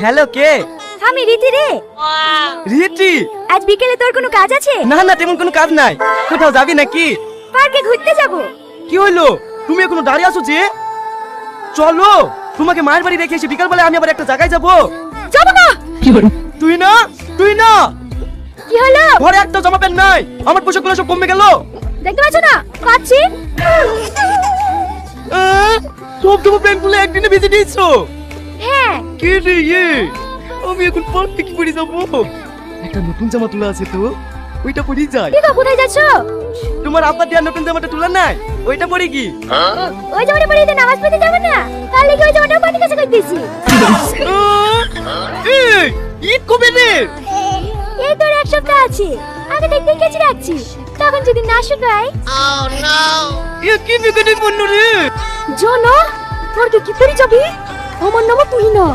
Hello, কে? আমি রীতি রে। রীতি? আজ বিকেলে তোর কোনো কাজ আছে? না না, তেমন কোনো কাজ নাই। কোথাও যাবি নাকি? পার্কে ঘুরতে যাব। কি হইলো, তুমি এখনো দাঁড়িয়ে আছো যে? চলো, তোমাকে মায়ের বাড়ি রেখে এসে বিকাল বেলা আমি আবার একটা জায়গায় যাবো। যাব না। তুই না, তুই না। কি হলো? ঘরে একটা জামা প্যান্ট নাই, আমার পোশাকগুলো সব কমে গেল। দেখতে পাচ্ছ না পাচ্ছি? সব জামা প্যান্টগুলো একদিনে ভিজে দিয়েছো? হ্যাঁ। কে রে ইয়ে? আমি এখন পার্কে কি করে যাবো? একটা নতুন জামা তোলা আছে তো, ওইটা পরেই যাই। ঠিক আছে, কোথায় যাচ্ছ? তোমার আব্বা দেওয়ার নতুন জামাটা তোলা নাই, ওইটা পরে কি? ওই জামাটা পরে দিয়ে নামাজ পড়তে যাবে না? তাহলে কি ওই জামাটা পানি কাছে করতেছি? এই ঈদ কবে রে? এই তোর এক সপ্তাহ আছে, আগে দেখতে কেচে রাখছি, তখন যদি না শুকায়। এ কি বিকেটে পণ্য রে? জোনো, তোর কি পরে যাবি? আমার নাম তুই না।